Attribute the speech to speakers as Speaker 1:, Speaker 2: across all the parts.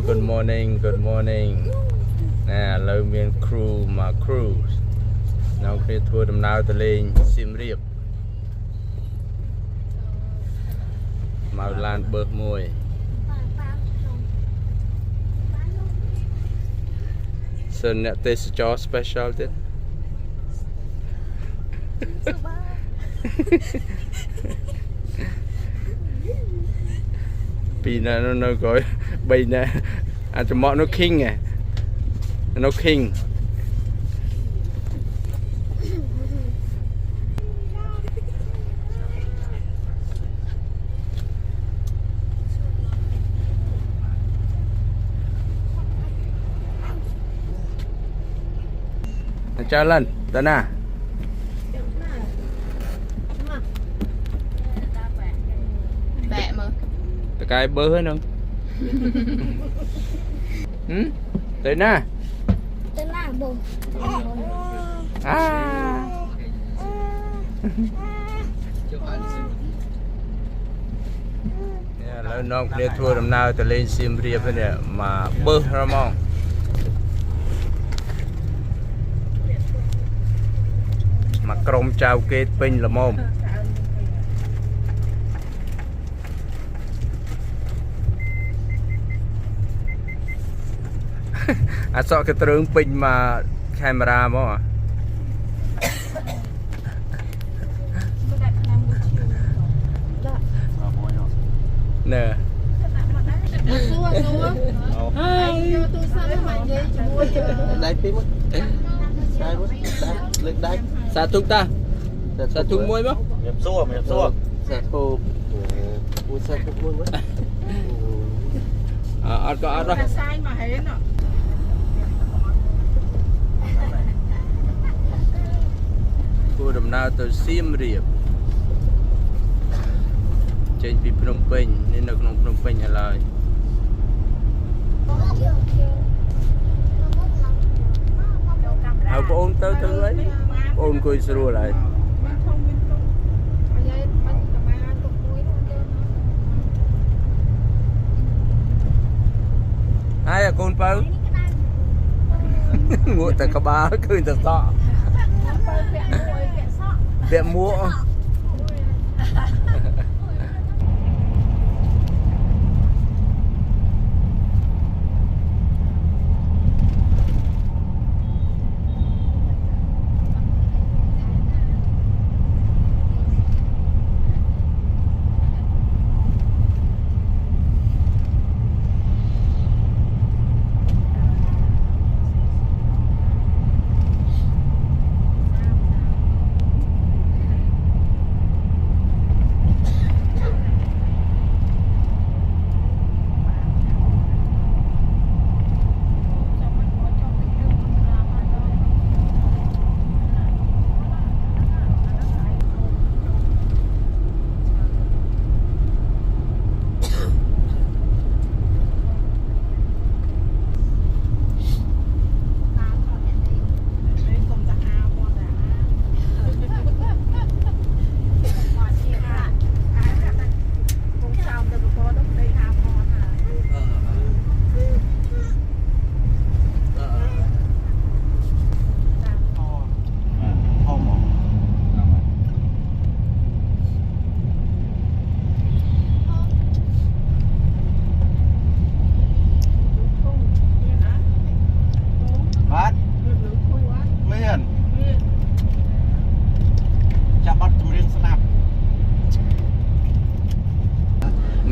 Speaker 1: good morning ណែឥឡូវមាន crew មក cruise នៅគ្នាធ្វើដំណើរទៅលេងសៀមរាបមកឡានបឺសមួយសិនអ្នកទេសចរ special ទៀតពីណានៅក្រោយ3ណាអាចមកនៅ king ហ៎នៅ king ចាលិនទៅណាបែកមើលតកែបឺហ្នឹងទៅណាបងឥឡូវនាំគ្នាធ្វើដំណើរទៅលេងសៀមរាបនេះមកបឺហ្មងមកក្រុមចៅគេពេញល្មមអត់សក់គេត្រឹងពេញមកកាមេរ៉ាមកណែសួរហើយយកទូរស័ព្ទមកនិយាយជាមួយដៃពីមកដៃមកលើកដៃសាទុកតាសាទុកមួយមកមានសួរសាទុកពូសាទុកមួយមកអត់ក៏អត់ដល់សាយមកហេនគួរដំណើរទៅសៀមរាបចេញពីភ្នំពេញនេះនៅក្នុងភ្នំពេញឥឡូវហើយបងអូនទៅហើយបងអូនអង្គុយស្រួលហើយហើយកូនបើងក់តែក្បាលឃើញតែសក់ពាក់មួក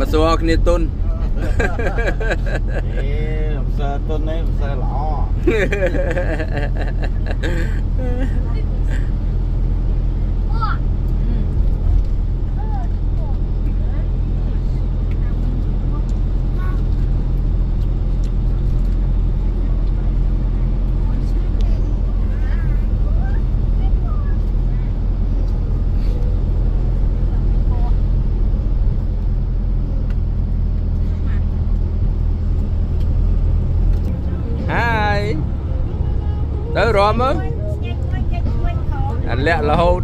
Speaker 1: មកសួរគ្នាទុនសើទុននេះសើល្អទៅរមមើលអាលាក់រហូត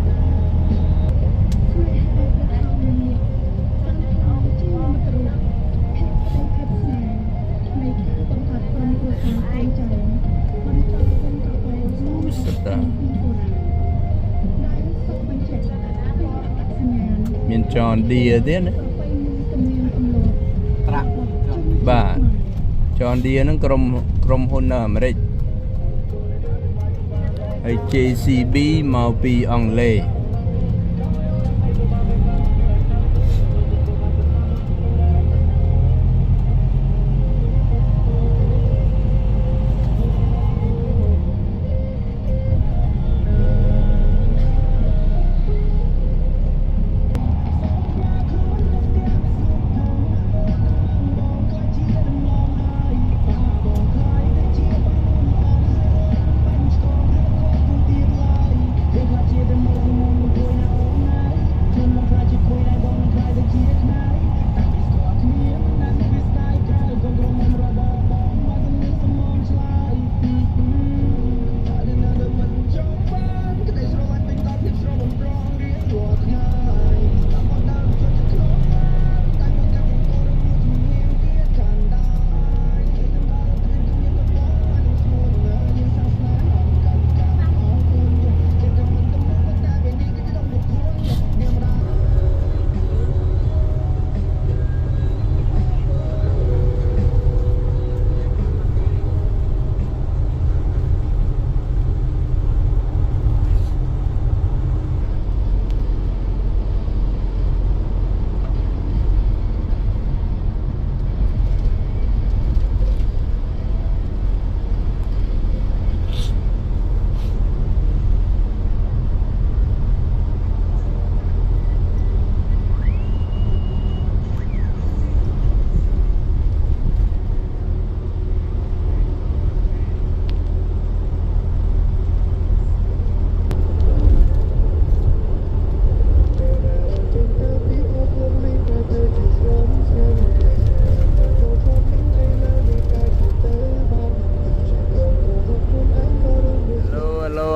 Speaker 2: អ
Speaker 1: John Deere ទៀតណាត្រាក់បាទ John Deere ហ្នឹងក្រុមហ៊ុននៅអាមេរិកហើយ JCB មកពីអង់គ្លេស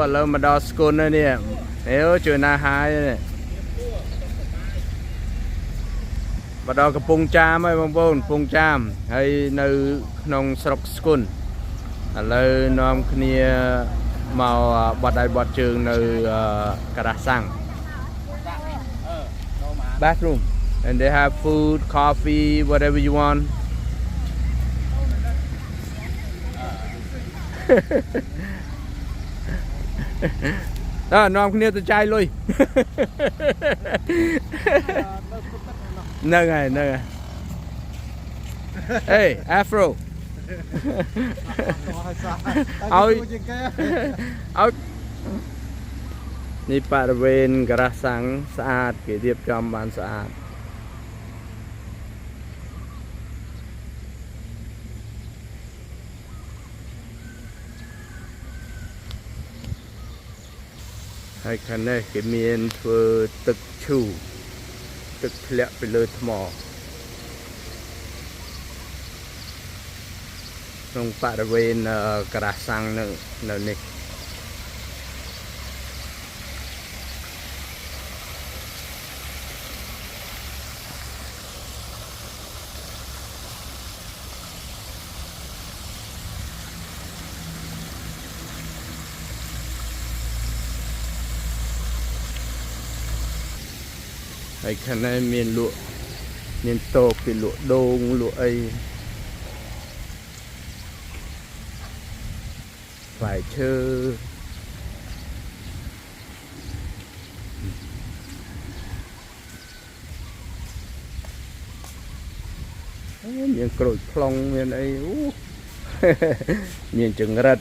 Speaker 1: ឥឡូវមកដល់ស្គុនហើយនេះជួយណាហាយនេះមកដល់កំពង់ចាមហើយបងប្អូនកំពង់ចាមហើយនៅក្នុងស្រុកស្គុនឥឡូវនាំគ្នាមកបត់ដៃបត់ជើងនៅការ៉ាសាំង bathroom and they have food coffee whatever you wantនាំគ្នាទៅចាយលុយហ្នឹងហើយ Hey Afro ឲ្យនេះបរិវេណការ៉ាសាំងស្អាតគេរៀបចំបានស្អាតហើយខាងនេះគេមានធ្វើទឹកឈូទឹកធ្លាក់ពីលើថ្មក្នុងបរិវេណការ៉ាសាំងនៅនេះហើយខាងនេះមានលក់មានតូបគេលក់ដូងលក់អីផ្លែឈើមានក្រូចថ្លុងមានអីមានចង្រិត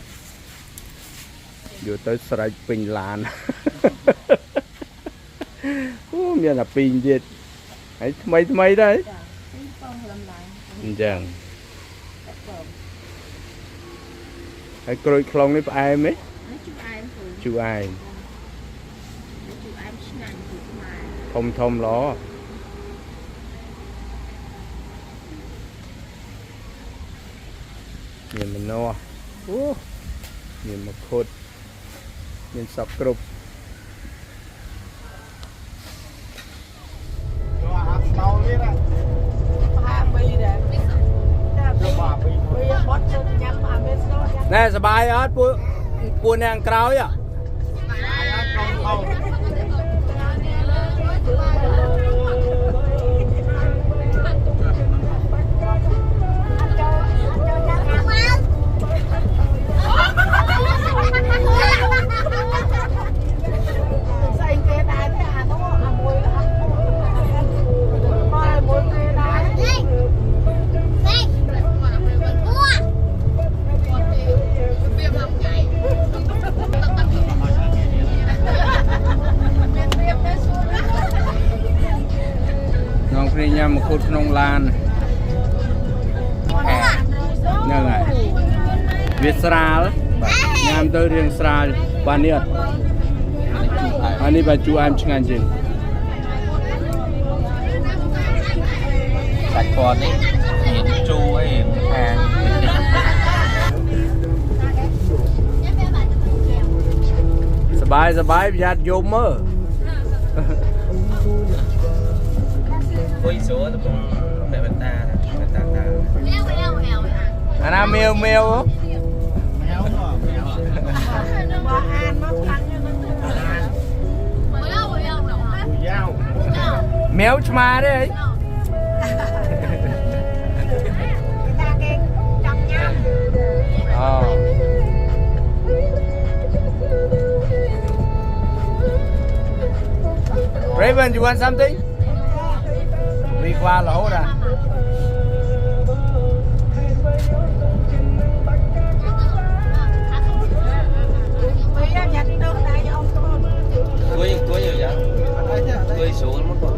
Speaker 1: យកទៅស្រែកពេញឡានមានតែពីរទៀតហើយថ្មីដែរអញ្ចឹងហើយក្រូចថ្លុងនេះផ្អែមទេជូរអែមធំល្អមានម្នាស់មានមង្ឃុតមានសក់គ្រប់ណែសបាយអត់ពួកអ្នកក្រោយអ្ហ៎ ញ៉ាំមកគូតក្នុងឡានហ្នឹងហើយវាស្រាលញ៉ាំទៅរៀងស្រាលបាននេះអត់អានេះបាជូអែមឆ្ងាញ់ជាងសាច់គាត់នេះជូរអីខាងសបាយប្រយ័ត្នយំមើលអុយសួរទៅបែបតាអាណាមៀវបើអានមកខាងមៀវឆ្មាទេអីRaven, you want something? We qua lỗ ra. Cuối rồi vậy? Cuối xuống mất rồi.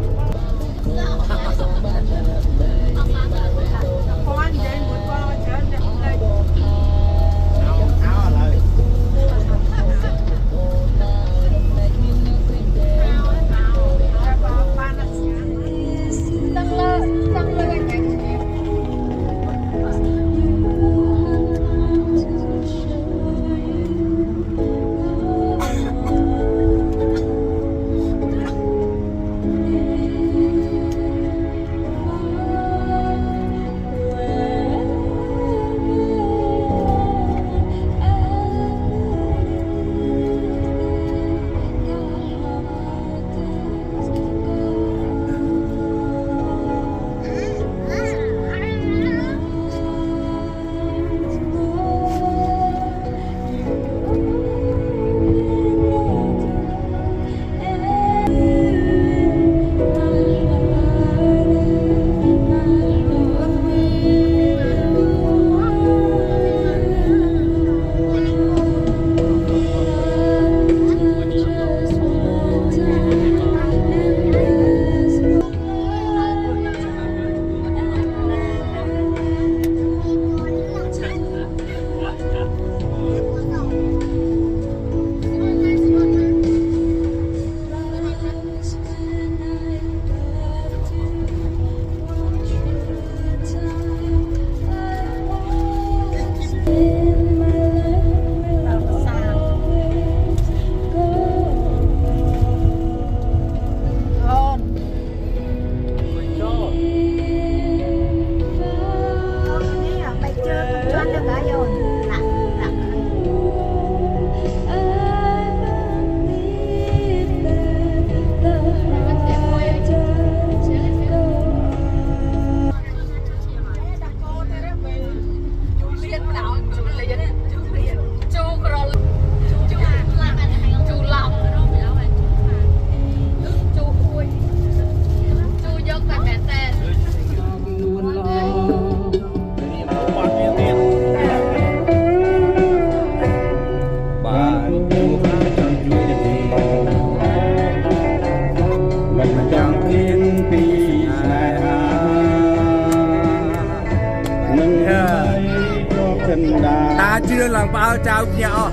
Speaker 1: Ta chưa lần bao trao nhỏ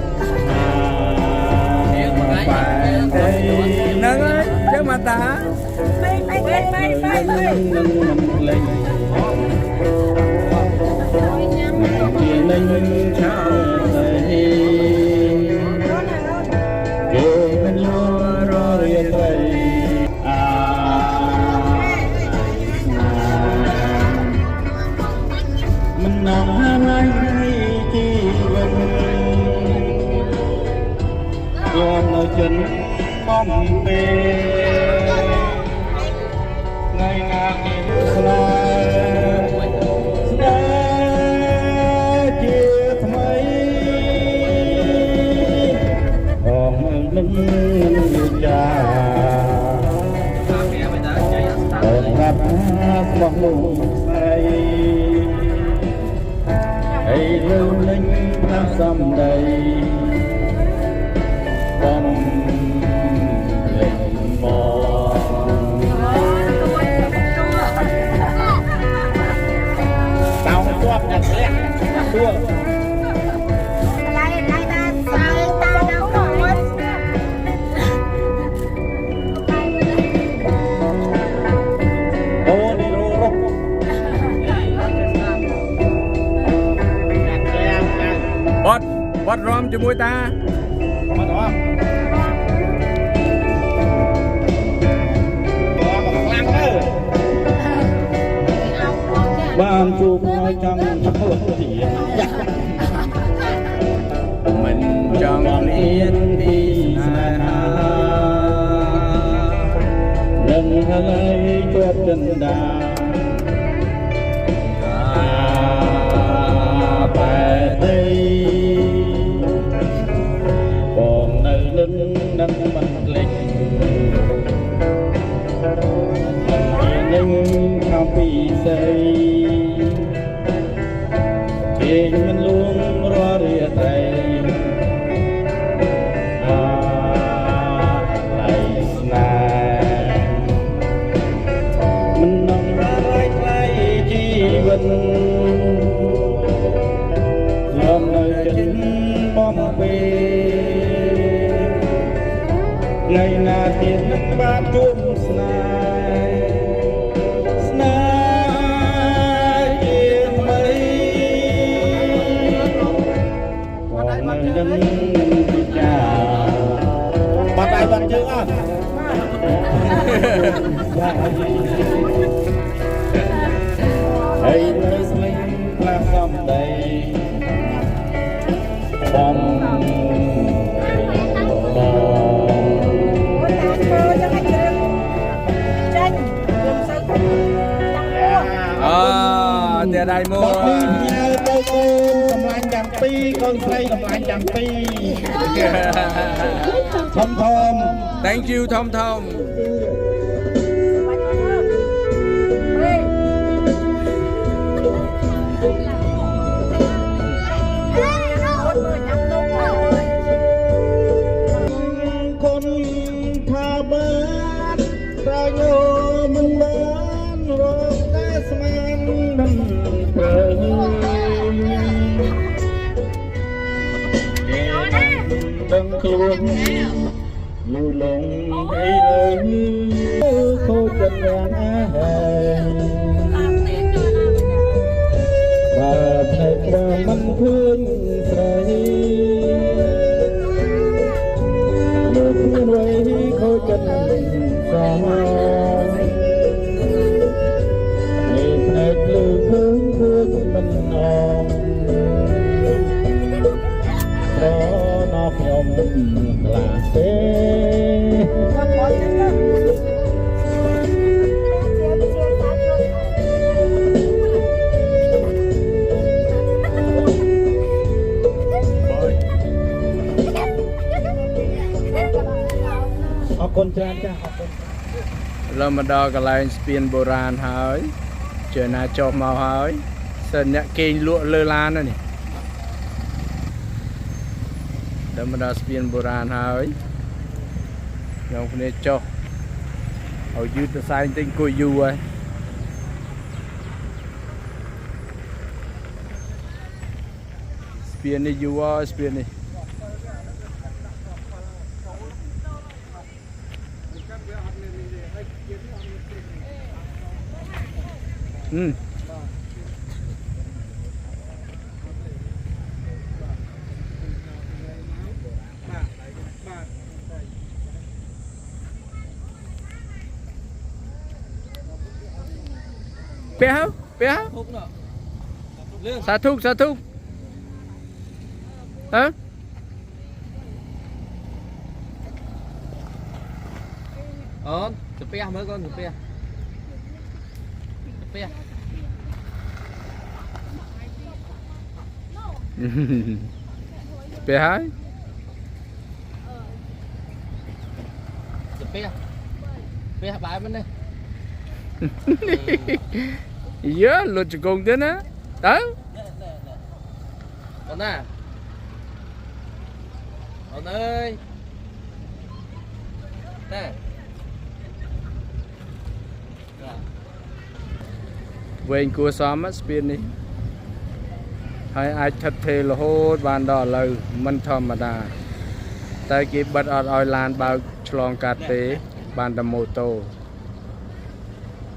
Speaker 1: nâng ấy chứ mà ta lên chào chân bóng bê ngày ngang chia mấy còn lưng già còn gặp bóng lùng say hay lưu linh ta xăm đầy lên mò วัดร้อมจมูกตาวัดร้อมบ้านจูบน้อยจังชักเสียมันจังเลียนปีนาหาดังอะไรจวบจันดาไปได้กองในลึกนั้นมันเล็กยังข้ามปีใสมันลุงรอเรียใจไหลสนายมันนองร้ายใกล้จีวันยอมเลยจนป้อมเปในนาทีนั้นบ้านจุ่มสนายบัดใดบัดเจออ่ะให้เลยสลิงพลาดซ้ำใดบอมเดี๋ยวได้โม่กำลังจังปีคนใส่กำลังจังปีทอม thank you ทอมคนพาบ้านรายโยมันบ้านรอแต่สมานนั่นเปิดดังคลวนอยู่ลงให้เลยโคจันยางอาหารบาดในกระมันพื้นใสเมื่อเพื่อนไว้โคจันสาในในกลือพื้นพื้นมันนองเพราะนอกยมกลาเต้ขอบคุณจ้าขอบคุณเรามาดอกอะไรสเปียนโบราณหายเจอหน้าจอบมาหายเส้นเนี่ยเก่งลวดเลอลานนั่นนี่เรามาดอกสเปียนโบราณหายยังคนนี้จอบเอายืดตัวซ้ายติงกุยอยู่ไว้สเปียนนี่อยู่ว่าสเปียนนี่เปียสาธุฮะจะเปียเมื่อก่อนจะเปียเปียให้จะเปียบายมันเลยเยอะหลุดจากกงthếนะđó con nè con ơi nè về cua xóm á spin đi hay ai thật thề là hô bàn đỏ lời mình thầm mà đà tay kịp bật ở làn bao chlong cà tế bàn đầm mô tô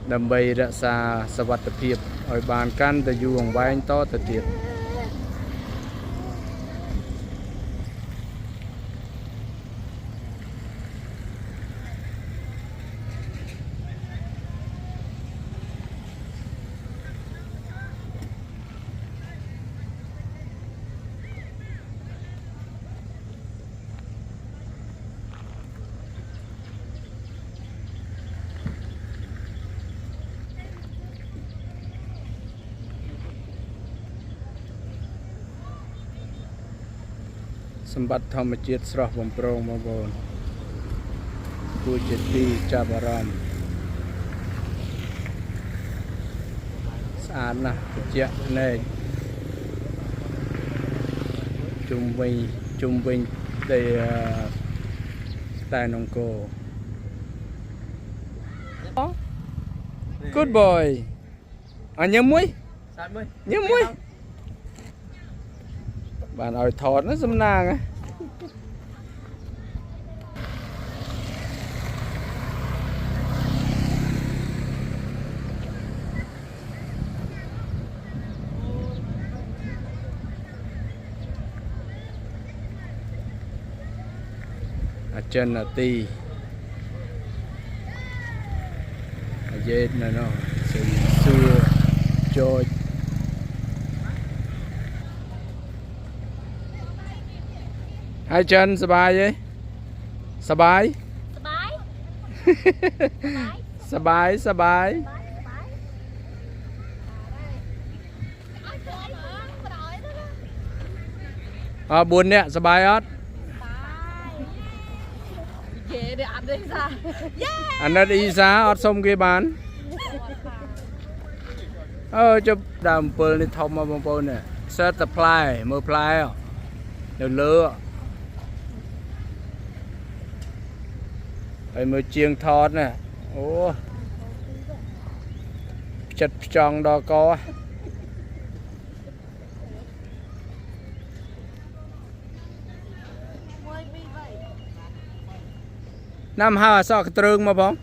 Speaker 1: đầm bay ra xaสวัสดิภาพឲ្យបានកាន់តែយូរអង្វែងតទៅទៀត សម្បត្តិធម្មជាតិស្រស់បំព្រងបងប្អូនគួរជាទីចាប់អារម្មណ៍ស្អាតណាស់ត្រជាក់ភ្នែកជុំវិញតែនង្គ័រ Good boy ញ៉ាំមួយញ៉ាំមួយបានឲ្យថតណាសំណាងអាចិនណាទីអាយេតណានោះសួរចុចហើយចិនសบายទេសบายសบายសบาย4នាក់សบายអត់អាណិតអ៊ីសាអត់សុំគេបានជប់ដើម7នេះធំមកបងប្អូននេះសិតតែផ្លែមើលផ្លែនៅលើហើយមើលជាងថតណាអូចិត្តផ្ចង់ដល់កណាំហៅអសក់កត្រឹងមកបង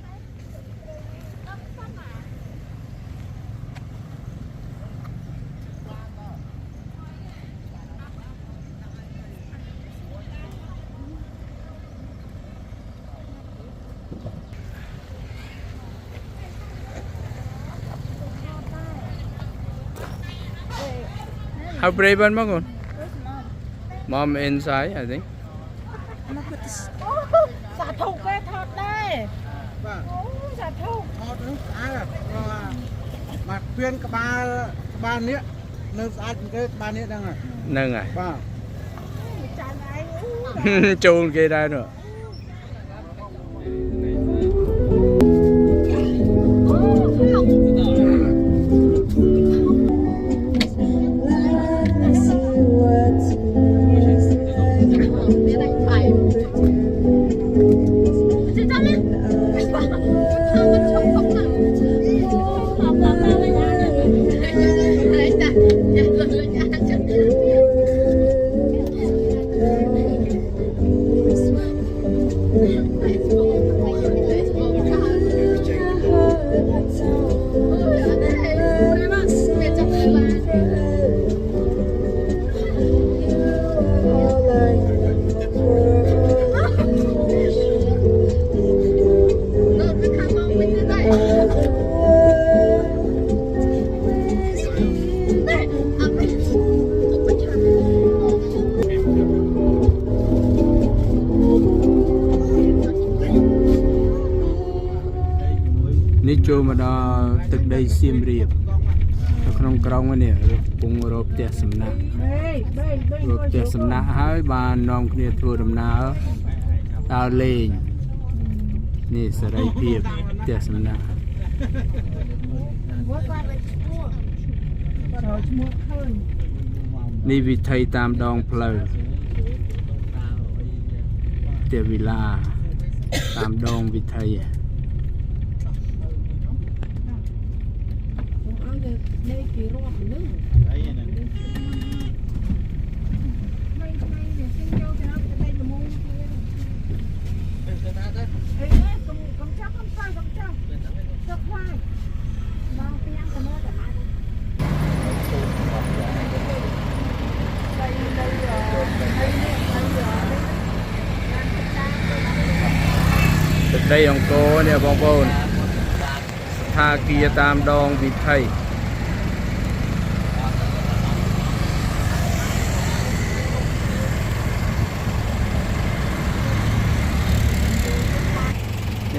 Speaker 1: How brave are you? Mom inside, I think. សាធុគេថតដែរបាទអូសាធុថតនឹងស្អាតបាទពៀនក្បាលនេះនៅស្អាតជាងគេក្បាលនេះហ្នឹងហើយបាទចាញ់ឯងចូលគេដែរនោះនេះចូលមកដល់ទឹកដីសៀមរាបនៅក្នុងក្រុងនេះកំពុងរកផ្ទះសំណាក់ហើយបាននាំគ្នាធ្វើដំណើរដើរលេងនេះសេរីភាពផ្ទះសំណាក់នេះវិថីតាមដងផ្លូវផ្ទះវិឡាតាមដងវិថីនេះគេរាប់នឹងអីហ្នឹងមិនវាសិញចូលទៅដល់តែល្មមទៀតទៅណាទៅអីកុំចាប់ចុះខ្វាយបងទៀងទៅមើលទៅបានទឹកដីអង្គរនេះបងប្អូនស្ថាគារតាមដងវិថី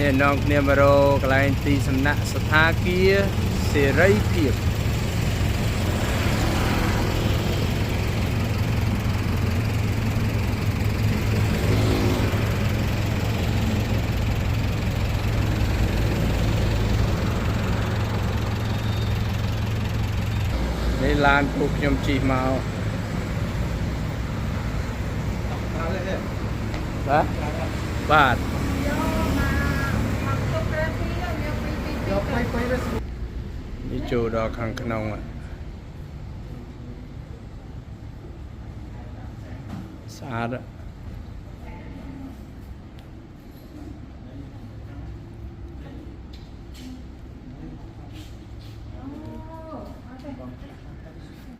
Speaker 1: នេះនងគ្នាមករកកន្លែងទីសំណាក់ស្ថាគារសេរីភាព
Speaker 2: ลานปลูกยมจีเมาบาทนี่จูดอกขังขนมอ่ะสะอาดอ่ะ